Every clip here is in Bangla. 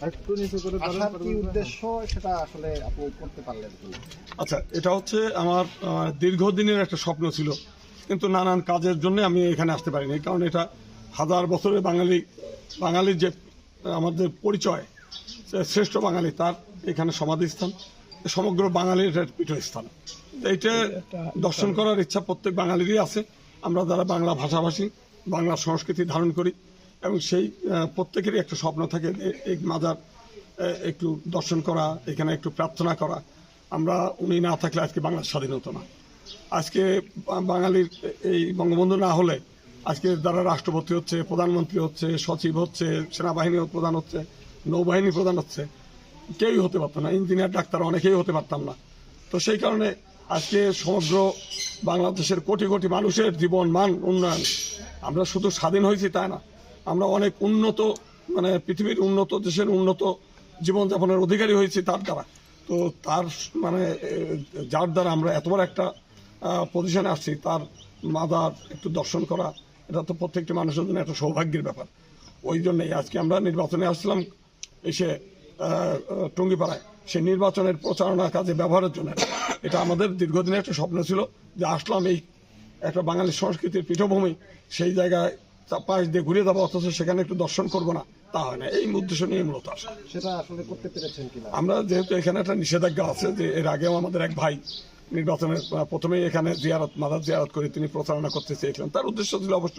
আসার কি উদ্দেশ্য সেটা আসলে আপনি করতে পারলেন কিনা? আচ্ছা, এটা হচ্ছে আমার দীর্ঘদিনের একটা স্বপ্ন ছিল, কিন্তু নানান কাজের জন্য আমি এখানে আসতে পারিনি। কারণ এটা হাজার বছরের বাঙালির যে আমাদের পরিচয়, শ্রেষ্ঠ বাঙালি, তার এখানে সমাধিস্থান, সমগ্র বাঙালির এটা পীঠস্থান। এইটা দর্শন করার ইচ্ছা প্রত্যেক বাঙালিরই আছে। আমরা যারা বাংলা ভাষাভাষী, বাংলা সংস্কৃতি ধারণ করি, এবং সেই প্রত্যেকেরই একটা স্বপ্ন থাকে এই মাজার একটু দর্শন করা, এখানে একটু প্রার্থনা করা। আমরা উনি না থাকলে আজকে বাংলার স্বাধীন হতো না। আজকে বাঙালির এই বঙ্গবন্ধু না হলে আজকে যারা রাষ্ট্রপতি হচ্ছে, প্রধানমন্ত্রী হচ্ছে, সচিব হচ্ছে, সেনাবাহিনী প্রধান হচ্ছে, নৌবাহিনী প্রধান হচ্ছে, কেউই হতে পারতো না। ইঞ্জিনিয়ার, ডাক্তার অনেকেই হতে পারতাম না। তো সেই কারণে আজকে সমগ্র বাংলাদেশের কোটি কোটি মানুষের জীবন মান উন্নয়ন, আমরা শুধু স্বাধীন হয়েছি তাই না, আমরা অনেক উন্নত, মানে পৃথিবীর উন্নত দেশের উন্নত জীবনযাপনের অধিকারী হয়েছি তার দ্বারা। তো তার মানে যার দ্বারা আমরা এত বড় একটা পজিশনে আসছি, তার মাজার একটু দর্শন করা, এটা তো প্রত্যেকটি মানুষের জন্য একটা সৌভাগ্যের ব্যাপার। ওই জন্যই আজকে আমরা নির্বাচনে আসলাম, এসে টঙ্গিপাড়ায় সেই নির্বাচনের প্রচারণার কাজে ব্যবহারের জন্য। এটা আমাদের দীর্ঘদিনের একটা স্বপ্ন ছিল যে আসলাম এই একটা বাঙালি সংস্কৃতির পীঠভূমি, সেই জায়গায় পাশ দিয়ে ঘুরে যাবো, অথচ সেখানে একটু দর্শন করবো না, তা হয় না। এই উদ্দেশ্য নিয়ে মূলত আসা। সেটা আসলে করতে পেরেছেন কিনা? আমরা যেহেতু এখানে একটা নিষেধাজ্ঞা আছে, যে এর আগেও আমাদের এক ভাই নির্বাচনের প্রথমেই এখানে মাজার জিয়ারত করে তিনি প্রচারণা করতে চেয়েছিলেন। তার উদ্দেশ্য ছিল অবশ্য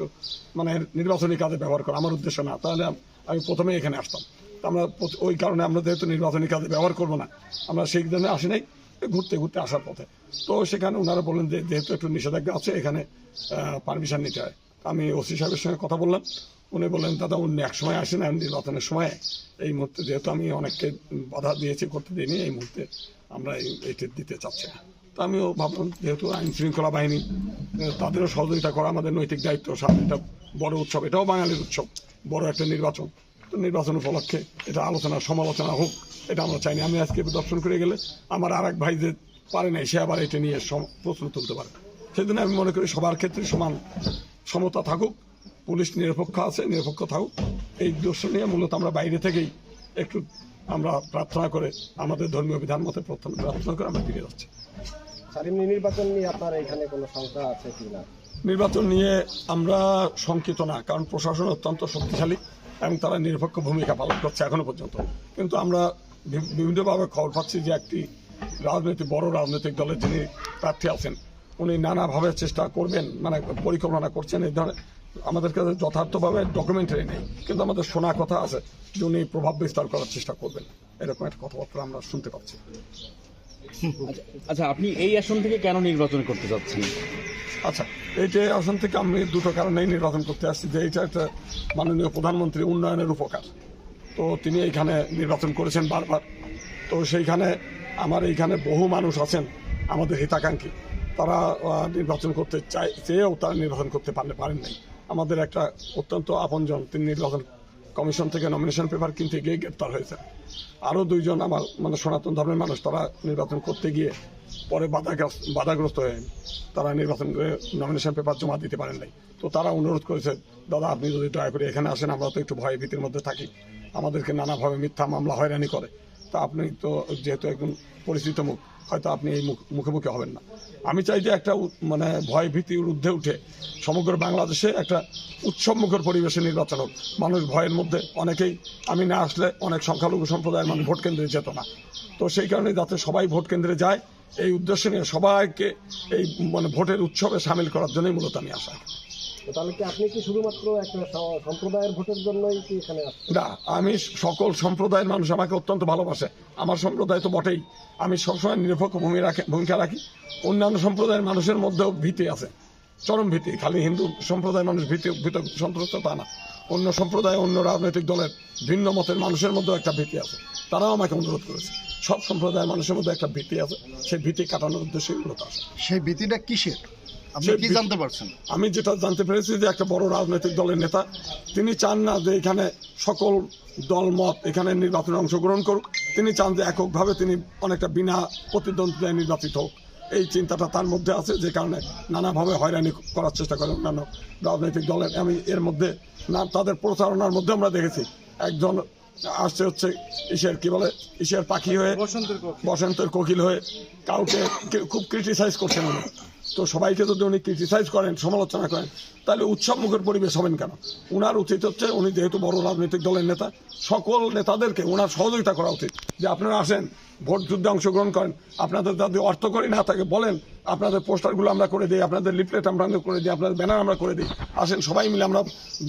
মানে নির্বাচনী কাজে ব্যবহার করা, আমার উদ্দেশ্য না। তাহলে আমি প্রথমেই এখানে আসতাম। আমরা ওই কারণে আমরা যেহেতু নির্বাচনী কাজে ব্যবহার করবো না, আমরা সেই জন্য আসি নাই, ঘুরতে ঘুরতে আসার পথে। তো সেখানে ওনারা বললেন যে যেহেতু একটু নিষেধাজ্ঞা আছে, এখানে পারমিশন নিতে হয়। আমি ওসি সাহেবের সঙ্গে কথা বললাম, উনি বললেন দাদা অন্য এক সময় আসেন, নির্বাচনের সময়। এই মুহূর্তে যেহেতু আমি অনেককে বাধা দিয়েছি, করতে দিইনি, এই মুহূর্তে আমরা এইটা দিতে চাচ্ছি না। তো আমিও ভাবলাম যেহেতু আইন শৃঙ্খলা বাহিনী, তাদেরও সহযোগিতা করা আমাদের নৈতিক দায়িত্ব। এটা বড় উৎসব, এটাও বাঙালির উৎসব, বড় একটা নির্বাচন। তো নির্বাচন উপলক্ষে এটা আলোচনা সমালোচনা হোক, এটা আমরা চাইনি। আমি আজকে দর্শন করে গেলে আমার আর এক ভাই যে পারে নাই, সে আবার এটা নিয়ে প্রশ্ন তুলতে পারে। সেই জন্য আমি মনে করি সবার ক্ষেত্রে সমান সমতা থাকুক, পুলিশ নিরপেক্ষ আছে, নিরপেক্ষ থাকুক। এই উদ্দেশ্য নিয়ে মূলত আমরা বাইরে থেকেই একটু আমরা প্রার্থনা করে, আমাদের ধর্মীয় বিধান মতে প্রার্থনা করে আমরা ফিরে যাচ্ছি। নির্বাচন নিয়ে আপনার এখানে কোনো শঙ্কা আছে কিনা? নির্বাচন নিয়ে আমরা শঙ্কিত না, কারণ প্রশাসন অত্যন্ত শক্তিশালী এবং তারা নিরপেক্ষ ভূমিকা পালন করছে এখনো পর্যন্ত। কিন্তু আমরা বিভিন্নভাবে খবর পাচ্ছি যে একটি বড় রাজনৈতিক দলের যিনি প্রার্থী আছেন, উনি নানাভাবে চেষ্টা করবেন, মানে পরিকল্পনা করছেন। এই ধরনের আমাদের কাছে যথার্থভাবে ডকুমেন্টারি নেই, কিন্তু আমাদের শোনা কথা আছে যে উনি প্রভাব বিস্তার করার চেষ্টা করবেন, এরকম একটা কথাবার্তা আমরা শুনতে পাচ্ছি। আচ্ছা, আপনি এই আসন থেকে কেন নির্বাচন করতে যাচ্ছেন? আচ্ছা, এইটা আসন থেকে আমি দুটো কারণেই নির্বাচন করতে আসছি। যে এইটা একটা মাননীয় প্রধানমন্ত্রী উন্নয়নের উপকার, তো তিনি এইখানে নির্বাচন করেছেন বারবার। তো সেইখানে আমার এইখানে বহু মানুষ আছেন আমাদের হিতাকাঙ্ক্ষী, তারা নির্বাচন করতে চেয়েও তারা নির্বাচন করতে পারেন নাই। আমাদের একটা অত্যন্ত আপনজন, তিনি নির্বাচন কমিশন থেকে নমিনেশন পেপার কিনতে গিয়ে গ্রেপ্তার হয়েছেন। আরও দুইজন আমার মানে সনাতন ধর্মের মানুষ, তারা নির্বাচন করতে গিয়ে পরে বাধাগ্রস্ত হয়ে তারা নির্বাচন করে নমিনেশন পেপার জমা দিতে পারেন নাই। তো তারা অনুরোধ করেছে, দাদা আপনি যদি দয়া করে এখানে আসেন, আমরা তো একটু ভয় ভীতির মধ্যে থাকি, আমাদেরকে নানাভাবে মিথ্যা মামলা হয়রানি করে। তা আপনি তো যেহেতু একজন পরিচিত মুখ, হয়তো আপনি এই মুখে হবেন না। আমি চাই যে একটা মানে ভয় ভীতির ঊর্ধ্বে উঠে সমগ্র বাংলাদেশে একটা উৎসবমুখর পরিবেশে নির্বাচন হোক। মানুষ ভয়ের মধ্যে, অনেকেই আমি না আসলে অনেক সংখ্যালঘু সম্প্রদায়ের মানুষ ভোট কেন্দ্রে যেত না। তো সেই কারণে যাতে সবাই ভোট কেন্দ্রে যায়, এই উদ্দেশ্য নিয়ে সবাইকে এই মানে ভোটের উৎসবে সামিল করার জন্যই মূলত আমি আসা। তাহলে কি আপনি কি শুধুমাত্র একটা সম্প্রদায়ের ভোটের জন্যই কি এখানে আসছেন? না, আমি সকল সম্প্রদায়ের মানুষ আমাকে অত্যন্ত ভালোবাসে। আমার সম্প্রদায় তো বটেই, আমি সবসময় নিরপেক্ষ ভূমিকা রাখি। অন্যান্য সম্প্রদায়ের মানুষের মধ্যেও ভীতি আছে, চরম ভীতি। খালি হিন্দু সম্প্রদায়ের মানুষ ভীত সন্ত্রস্ত তা না, অন্য সম্প্রদায়, অন্য রাজনৈতিক দলের ভিন্ন মতের মানুষের মধ্যেও একটা ভীতি আছে। তারাও আমাকে অনুরোধ করেছে, সব সম্প্রদায়ের মানুষের মধ্যে একটা ভীতি আছে, সেই ভীতি কাটানোর উদ্দেশ্যেই মূলত আসে। সেই ভীতিটা কিসের, আপনি কি জানতে পারছেন? আমি যেটা জানতে পেরেছি যে একটা বড় রাজনৈতিক দলের নেতা, তিনি চান না যে এখানে সকল দল মত এখানে নির্বাচনে অংশগ্রহণ করুক। তিনি চান যে এককভাবে তিনি অনেকটা বিনা প্রতিদ্বন্দ্বিতায় নির্বাচিত হোক। এই চিন্তাটা তার মধ্যে আছে, যে কারণে নানাভাবে হয়রানি করার চেষ্টা করে অন্যান্য রাজনৈতিক দলের। আমি এর মধ্যে না তাদের প্রচারণার মধ্যে আমরা দেখেছি একজন আসছে হচ্ছে ইসের কি বলে ইসের পাখি হয়ে বসন্তের কোকিল হয়ে কাউকে খুব ক্রিটিসাইজ করছেন উনি। তো সবাইকে যদি উনি ক্রিটিসাইজ করেন, সমালোচনা করেন, তাহলে উৎসব মুখের পরিবেশ হবেন কেন? উনার উচিত হচ্ছে, উনি যেহেতু বড় রাজনৈতিক দলের নেতা, সকল নেতাদেরকে ওনার সহযোগিতা করা উচিত, যে আপনারা আসেন, ভোট যুদ্ধে অংশগ্রহণ করেন, আপনাদের যদি অর্থ করি না থাকে বলেন, আপনাদের পোস্টারগুলো আমরা করে দিই, আপনাদের লিফলেট আমরা করে দিই, আপনাদের ব্যানার আমরা করে দিই, আসেন সবাই মিলে আমরা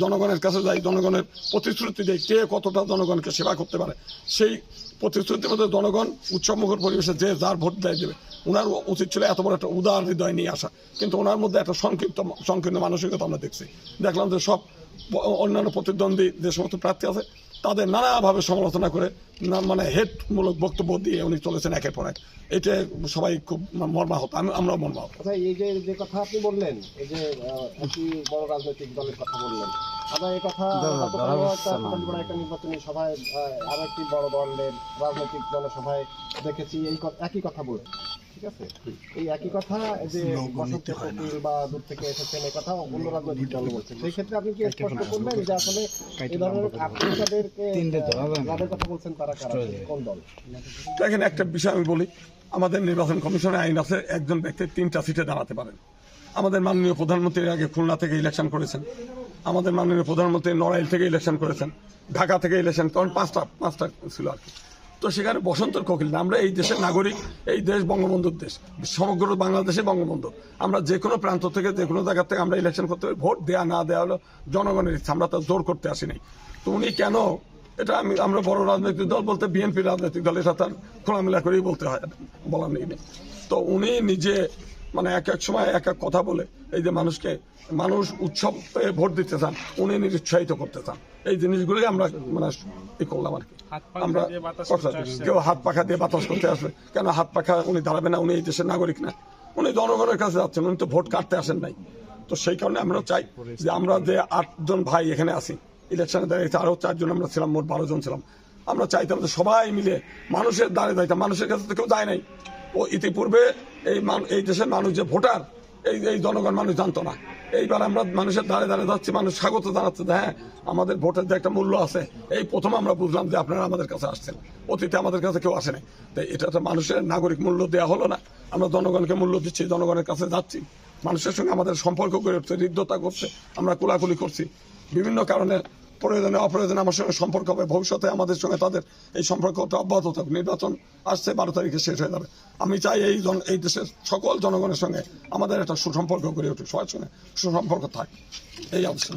জনগণের কাছে যাই, জনগণের প্রতিশ্রুতি দিই, কে কতটা জনগণকে সেবা করতে পারে, সেই প্রতিশ্রুতির মধ্যে জনগণ উৎসবমুখর পরিবেশে যে যার ভোট দিবে। ওনার উচিত ছিল এত বড় একটা উদার হৃদয় নিয়ে আসা, কিন্তু ওনার মধ্যে একটা সংকীর্ণ মানসিকতা আমরা দেখলাম যে সব অন্যান্য প্রতিদ্বন্দ্বী যে সমস্ত প্রার্থী আছে তাদের নানাভাবে সমালোচনা করে, মানে হেটমূলক বক্তব্য দিয়ে উনি চলেছেন একের পর এক। এটা সবাই খুব মর্মাহত, আমরাও মর্মাহত। আচ্ছা, এই যে কথা আপনি বললেন, এই যে একটি বড় রাজনৈতিক দলের কথা বললেন, আমরা এই কথা একটা নির্বাচনী সভায় আর একটি বড় দলের রাজনৈতিক জনসভায় দেখেছি একই কথা বলছে, ঠিক আছে? এই একই কথা যে বসন্ত কোকিল বা দূর থেকে এসেছেন, এই কথা অন্য রাজনৈতিক দল বলছে। সেই ক্ষেত্রে আপনি কি স্পষ্ট করবেন যে আসলে এই ধরনের আপনি যাদের কথা বলছেন তারা কারা, কোন দল? দেখেন, একটা বিষয় আমি বলি, আমাদের নির্বাচন কমিশনের আইন আছে, একজন ব্যক্তি 3টা সিটে দাঁড়াতে পারেন। আমাদের মাননীয় প্রধানমন্ত্রীর আগে খুলনা থেকে ইলেকশন করেছেন, আমাদের মাননীয় প্রধানমন্ত্রী নড়াইল থেকে ইলেকশন করেছেন, ঢাকা থেকে ইলেকশন, কারণ পাঁচটা ছিল আর কি। তো সেখানে বসন্তের কোকিল না, আমরা এই দেশের নাগরিক, এই দেশ বঙ্গবন্ধুর দেশ, সমগ্র বাংলাদেশে বঙ্গবন্ধু। আমরা যে কোনো প্রান্ত থেকে, যে কোনো জায়গা থেকে আমরা ইলেকশন করতে পারি। ভোট দেওয়া না দেওয়া হলো জনগণের ইচ্ছা, আমরা তো জোর করতে আসিনি। তো উনি কেন, এটা আমরা বড় রাজনৈতিক দল বলতে বিএনপি রাজনৈতিক দল, এটা তার খোলামেলা করেই বলতে হয়, বলার নেই। তো উনি নিজে মানে এক এক সময় এক এক কথা বলে এই যে মানুষ উৎসবে ভোট দিতে চান, উনি নিরুৎসাহিত করতে চান, এই জিনিসগুলোই আমরা মানে করলাম আর কি। আমরা কেউ হাত পাখা দিয়ে বাতাস করতে আসবে কেন? হাত পাখা উনি দাঁড়াবে না, উনি এই দেশের নাগরিক না, উনি জনগণের কাছে যাচ্ছেন, উনি তো ভোট কাটতে আসেন নাই। তো সেই কারণে আমরা চাই যে আমরা যে 8 জন ভাই এখানে আছি, ইলেকশনে দাঁড়িয়েছে আরো 4 জন আমরা ছিলাম, মোট 12 জন ছিলাম। আমরা চাইতাম যে সবাই মিলে মানুষের দ্বারে যাইতাম, মানুষের কাছে তো কেউ যায় নাই। ও ইতিপূর্বে এই দেশের মানুষ যে ভোটার, এই জনগণ মানুষ জানতো না। এইবার আমরা মানুষের দ্বারে দ্বারে যাচ্ছি, মানুষ স্বাগত জানাচ্ছে, হ্যাঁ আমাদের ভোটের যে একটা মূল্য আছে, এই প্রথম আমরা বুঝলাম যে আপনারা আমাদের কাছে আসছেন, অতীতে আমাদের কাছে কেউ আসে নাই। তাই এটা তো মানুষের নাগরিক মূল্য দেওয়া হলো না, আমরা জনগণকে মূল্য দিচ্ছি, জনগণের কাছে যাচ্ছি, মানুষের সঙ্গে আমাদের সম্পর্ক গড়ে উঠছে, হৃদ্যতা করছে, আমরা কোলাকুলি করছি। বিভিন্ন কারণে প্রয়োজনে অপ্রয়োজনে আমার সঙ্গে সম্পর্ক হবে, ভবিষ্যতে আমাদের সঙ্গে তাদের এই সম্পর্কটা অব্যাহত থাকুক। নির্বাচন আসছে, 12 তারিখে শেষ হয়ে যাবে। আমি চাই এই দেশের সকল জনগণের সঙ্গে আমাদের একটা সুসম্পর্ক গড়ে উঠুক, সবার সঙ্গে সুসম্পর্ক থাক, এই অবস্থা।